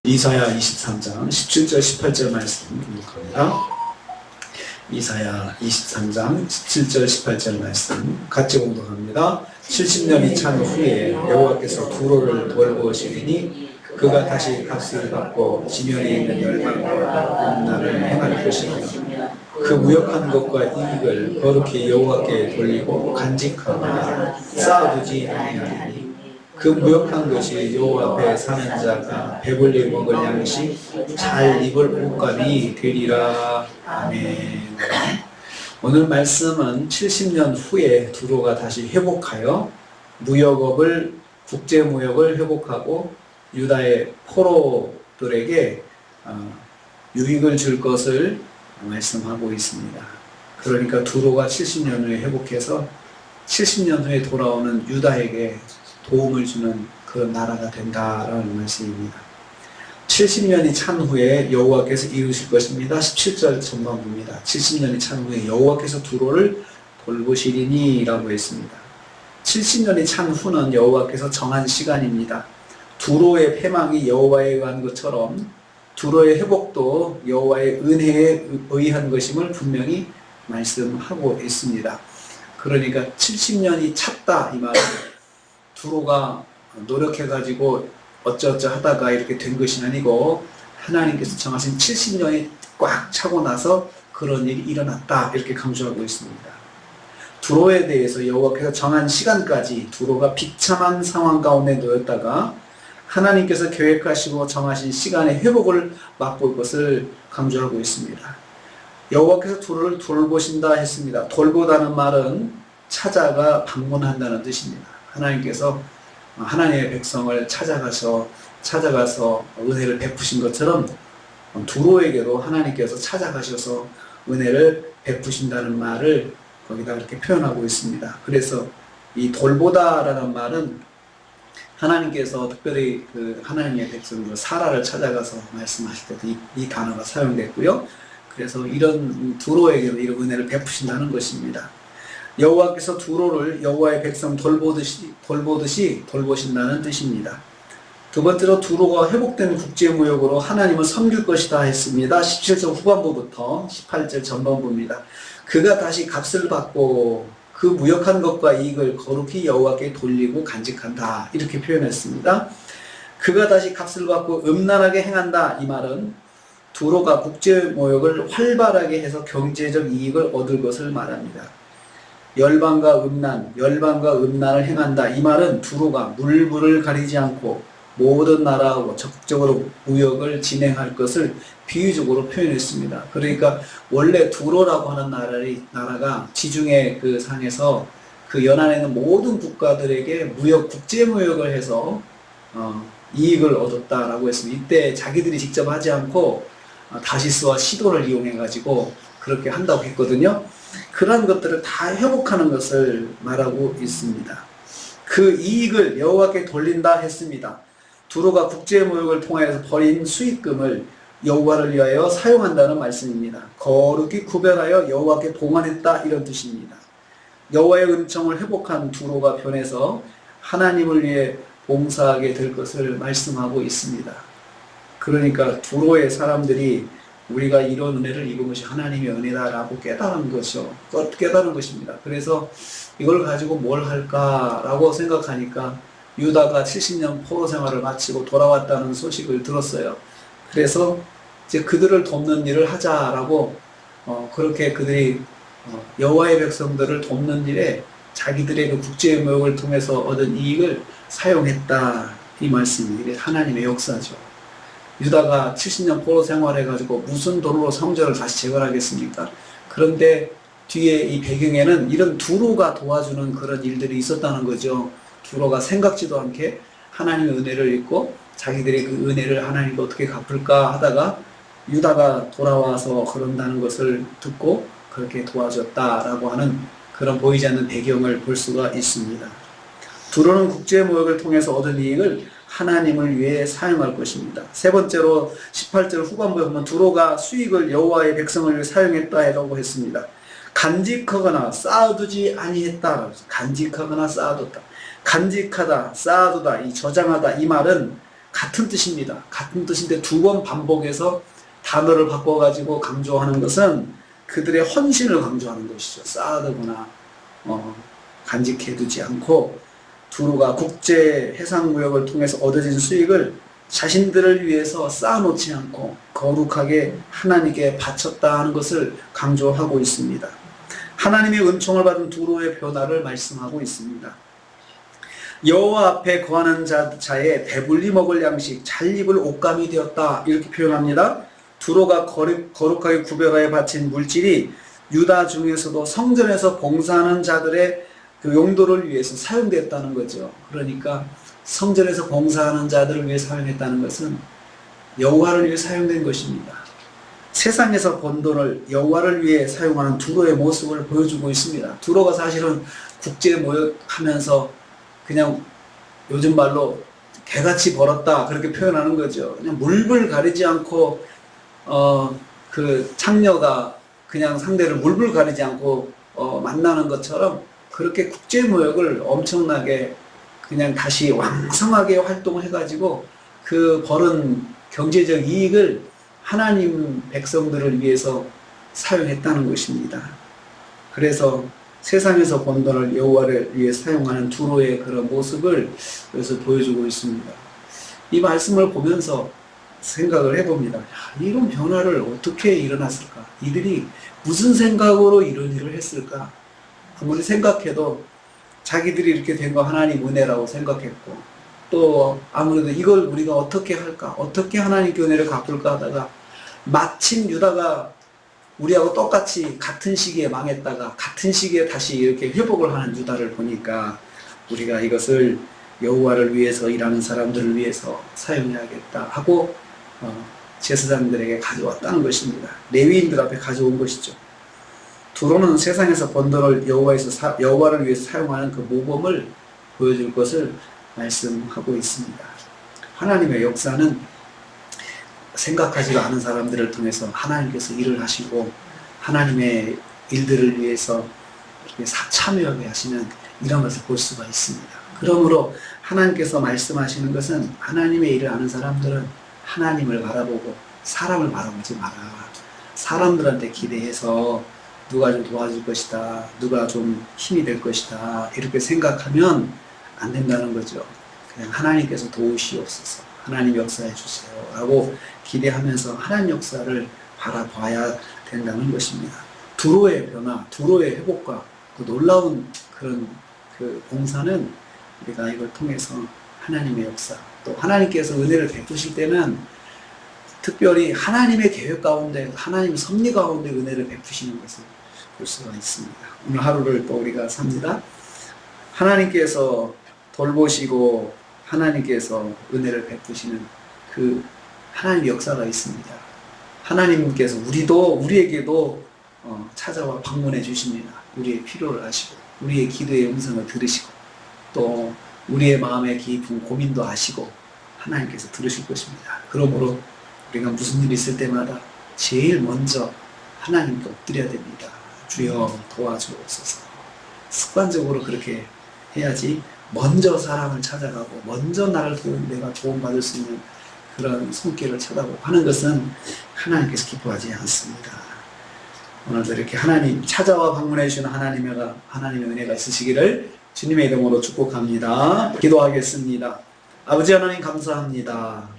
이사야 23장 17절 18절 말씀 교독합니다. 이사야 23장 17절 18절 말씀 같이 공독합니다. 70년이 찬 후에 여호와께서 두로를 돌보시리니 그가 다시 값을 받고 지면에 있는 열방과 음란을 행할 것이며 그 무역한 것과 이익을 거룩히 여호와께 돌리고 간직하고 쌓아두지 아니하리니 그 무역한 것이 여호와 앞에 사는 자가 배불리 먹을 양식 잘 입을 옷감이 되리라. 아멘. 오늘 말씀은 70년 후에 두로가 다시 회복하여 무역업을 국제무역을 회복하고 유다의 포로들에게 유익을 줄 것을 말씀하고 있습니다. 그러니까 두로가 70년 후에 회복해서 70년 후에 돌아오는 유다에게 도움을 주는 그 나라가 된다라는 말씀입니다. 70년이 찬 후에 여호와께서 이루실 것입니다. 17절 전반부입니다. 70년이 찬 후에 여호와께서 두로를 돌보시리니 라고 했습니다. 70년이 찬 후는 여호와께서 정한 시간입니다. 두로의 패망이 여호와에 의한 것처럼 두로의 회복도 여호와의 은혜에 의한 것임을 분명히 말씀하고 있습니다. 그러니까 70년이 찼다 이 말은 두로가 노력해가지고 어쩌어쩌 하다가 이렇게 된 것이 아니고 하나님께서 정하신 70년이 꽉 차고 나서 그런 일이 일어났다 이렇게 강조하고 있습니다. 두로에 대해서 여호와께서 정한 시간까지 두로가 비참한 상황 가운데 놓였다가 하나님께서 계획하시고 정하신 시간의 회복을 맛볼 것을 강조하고 있습니다. 여호와께서 두로를 돌보신다 했습니다. 돌보다는 말은 찾아가 방문한다는 뜻입니다. 하나님께서 하나님의 백성을 찾아가서 은혜를 베푸신 것처럼 두로에게도 하나님께서 찾아가셔서 은혜를 베푸신다는 말을 거기다 이렇게 표현하고 있습니다. 그래서 이 돌보다라는 말은 하나님께서 특별히 그 하나님의 백성들 사라를 찾아가서 말씀하실 때도 이 단어가 사용됐고요. 그래서 이런 두로에게도 이런 은혜를 베푸신다는 것입니다. 여호와께서 두로를 여호와의 백성 돌보듯이 돌보신다는 뜻입니다. 두 번째로 두로가 회복된 국제무역으로 하나님을 섬길 것이다 했습니다. 17절 후반부부터 18절 전반부입니다. 그가 다시 값을 받고 그 무역한 것과 이익을 거룩히 여호와께 돌리고 간직한다 이렇게 표현했습니다. 그가 다시 값을 받고 음란하게 행한다 이 말은 두로가 국제무역을 활발하게 해서 경제적 이익을 얻을 것을 말합니다. 열방과 음란을 행한다. 이 말은 두로가 물불을 가리지 않고 모든 나라하고 적극적으로 무역을 진행할 것을 비유적으로 표현했습니다. 그러니까 원래 두로라고 하는 나라가 지중해 그 상에서 그 연안에 있는 모든 국가들에게 국제무역을 해서 이익을 얻었다라고 했습니다. 이때 자기들이 직접 하지 않고 다시스와 시돈을 이용해가지고 그렇게 한다고 했거든요. 그런 것들을 다 회복하는 것을 말하고 있습니다. 그 이익을 여호와께 돌린다 했습니다. 두로가 국제무역을 통해서 벌인 수익금을 여호와를 위하여 사용한다는 말씀입니다. 거룩히 구별하여 여호와께 봉헌했다 이런 뜻입니다. 여호와의 은총을 회복한 두로가 변해서 하나님을 위해 봉사하게 될 것을 말씀하고 있습니다. 그러니까 두로의 사람들이 우리가 이런 은혜를 입은 것이 하나님의 은혜다라고 깨달은 것입니다. 그래서 이걸 가지고 뭘 할까라고 생각하니까 유다가 70년 포로 생활을 마치고 돌아왔다는 소식을 들었어요. 그래서 이제 그들을 돕는 일을 하자라고 그렇게 그들이 여호와의 백성들을 돕는 일에 자기들의 그 국제무역을 통해서 얻은 이익을 사용했다 이 말씀이 이게 하나님의 역사죠. 유다가 70년 포로 생활해가지고 무슨 돈으로 성전을 다시 재건하겠습니까? 그런데 뒤에 이 배경에는 이런 두로가 도와주는 그런 일들이 있었다는 거죠. 두로가 생각지도 않게 하나님의 은혜를 입고 자기들의 그 은혜를 하나님께 어떻게 갚을까 하다가 유다가 돌아와서 그런다는 것을 듣고 그렇게 도와줬다라고 하는 그런 보이지 않는 배경을 볼 수가 있습니다. 두로는 국제무역을 통해서 얻은 이익을 하나님을 위해 사용할 것입니다. 세 번째로 18절 후반부에 보면 두로가 수익을 여호와의 백성을 위해 사용했다라고 했습니다. 간직하거나 쌓아두지 아니했다. 간직하거나 쌓아뒀다. 간직하다, 쌓아두다, 이 저장하다 이 말은 같은 뜻입니다. 같은 뜻인데 두 번 반복해서 단어를 바꿔가지고 강조하는 것은 그들의 헌신을 강조하는 것이죠. 쌓아두거나 간직해두지 않고 두루가 국제 해상무역을 통해서 얻어진 수익을 자신들을 위해서 쌓아놓지 않고 거룩하게 하나님께 바쳤다 하는 것을 강조하고 있습니다. 하나님의 은총을 받은 두로의 변화를 말씀하고 있습니다. 여호와 앞에 거하는 자의 배불리 먹을 양식, 잘 입을 옷감이 되었다 이렇게 표현합니다. 두로가 거룩하게 구별하여 바친 물질이 유다 중에서도 성전에서 봉사하는 자들의 그 용도를 위해서 사용됐다는 거죠. 그러니까 성전에서 봉사하는 자들을 위해 사용했다는 것은 여호와를 위해 사용된 것입니다. 세상에서 번 돈을 여호와를 위해 사용하는 두로의 모습을 보여주고 있습니다. 두로가 사실은 국제 모욕하면서 그냥 요즘 말로 개같이 벌었다 그렇게 표현하는 거죠. 그냥 물불 가리지 않고 그 창녀가 그냥 상대를 물불 가리지 않고 만나는 것처럼 그렇게 국제 모욕을 엄청나게 그냥 다시 왕성하게 활동을 해가지고 그 벌은 경제적 이익을 하나님 백성들을 위해서 사용했다는 것입니다. 그래서 세상에서 번 돈을 여호와를 위해 사용하는 두로의 그런 모습을 그래서 보여주고 있습니다. 이 말씀을 보면서 생각을 해봅니다. 이런 변화를 어떻게 일어났을까? 이들이 무슨 생각으로 이런 일을 했을까? 아무리 생각해도 자기들이 이렇게 된 거 하나님 은혜라고 생각했고 또 아무래도 이걸 우리가 어떻게 할까? 어떻게 하나님께 은혜를 갚을까 하다가 마침 유다가 우리하고 똑같이 같은 시기에 망했다가 같은 시기에 다시 이렇게 회복을 하는 유다를 보니까 우리가 이것을 여호와를 위해서 일하는 사람들을 위해서 사용해야겠다 하고 제사장들에게 가져왔다는 것입니다. 레위인들 앞에 가져온 것이죠. 두로는 세상에서 번 돈을 여호와를 위해서 사용하는 그 모범을 보여줄 것을 말씀하고 있습니다. 하나님의 역사는 생각하지도 않은 사람들을 통해서 하나님께서 일을 하시고 하나님의 일들을 위해서 참여하게 하시는 이런 것을 볼 수가 있습니다. 그러므로 하나님께서 말씀하시는 것은 하나님의 일을 하는 사람들은 하나님을 바라보고 사람을 바라보지 마라. 사람들한테 기대해서 누가 좀 도와줄 것이다, 누가 좀 힘이 될 것이다 이렇게 생각하면 안 된다는 거죠. 그냥 하나님께서 도우시옵소서, 하나님 역사해 주세요 라고 기대하면서 하나님 역사를 바라봐야 된다는 것입니다. 두로의 변화, 두로의 회복과 그 놀라운 그런 그 봉사는 우리가 이걸 통해서 하나님의 역사, 또 하나님께서 은혜를 베푸실 때는 특별히 하나님의 계획 가운데, 하나님의 섭리 가운데 은혜를 베푸시는 것을 볼 수가 있습니다. 오늘 하루를 또 우리가 삽니다. 하나님께서 돌보시고 하나님께서 은혜를 베푸시는 그 하나님 역사가 있습니다. 하나님께서 우리에게도 찾아와 방문해 주십니다. 우리의 필요를 아시고 우리의 기도의 음성을 들으시고 또 우리의 마음의 깊은 고민도 아시고 하나님께서 들으실 것입니다. 그러므로 우리가 무슨 일이 있을 때마다 제일 먼저 하나님께 엎드려야 됩니다. 주여 도와주옵소서. 습관적으로 그렇게 해야지 먼저 사람을 찾아가고 먼저 내가 도움받을 수 있는 그런 손길을 쳐다보고 하는 것은 하나님께서 기뻐하지 않습니다. 오늘도 이렇게 하나님 찾아와 방문해 주시는 하나님의 은혜가 있으시기를 주님의 이름으로 축복합니다. 기도하겠습니다. 아버지 하나님 감사합니다.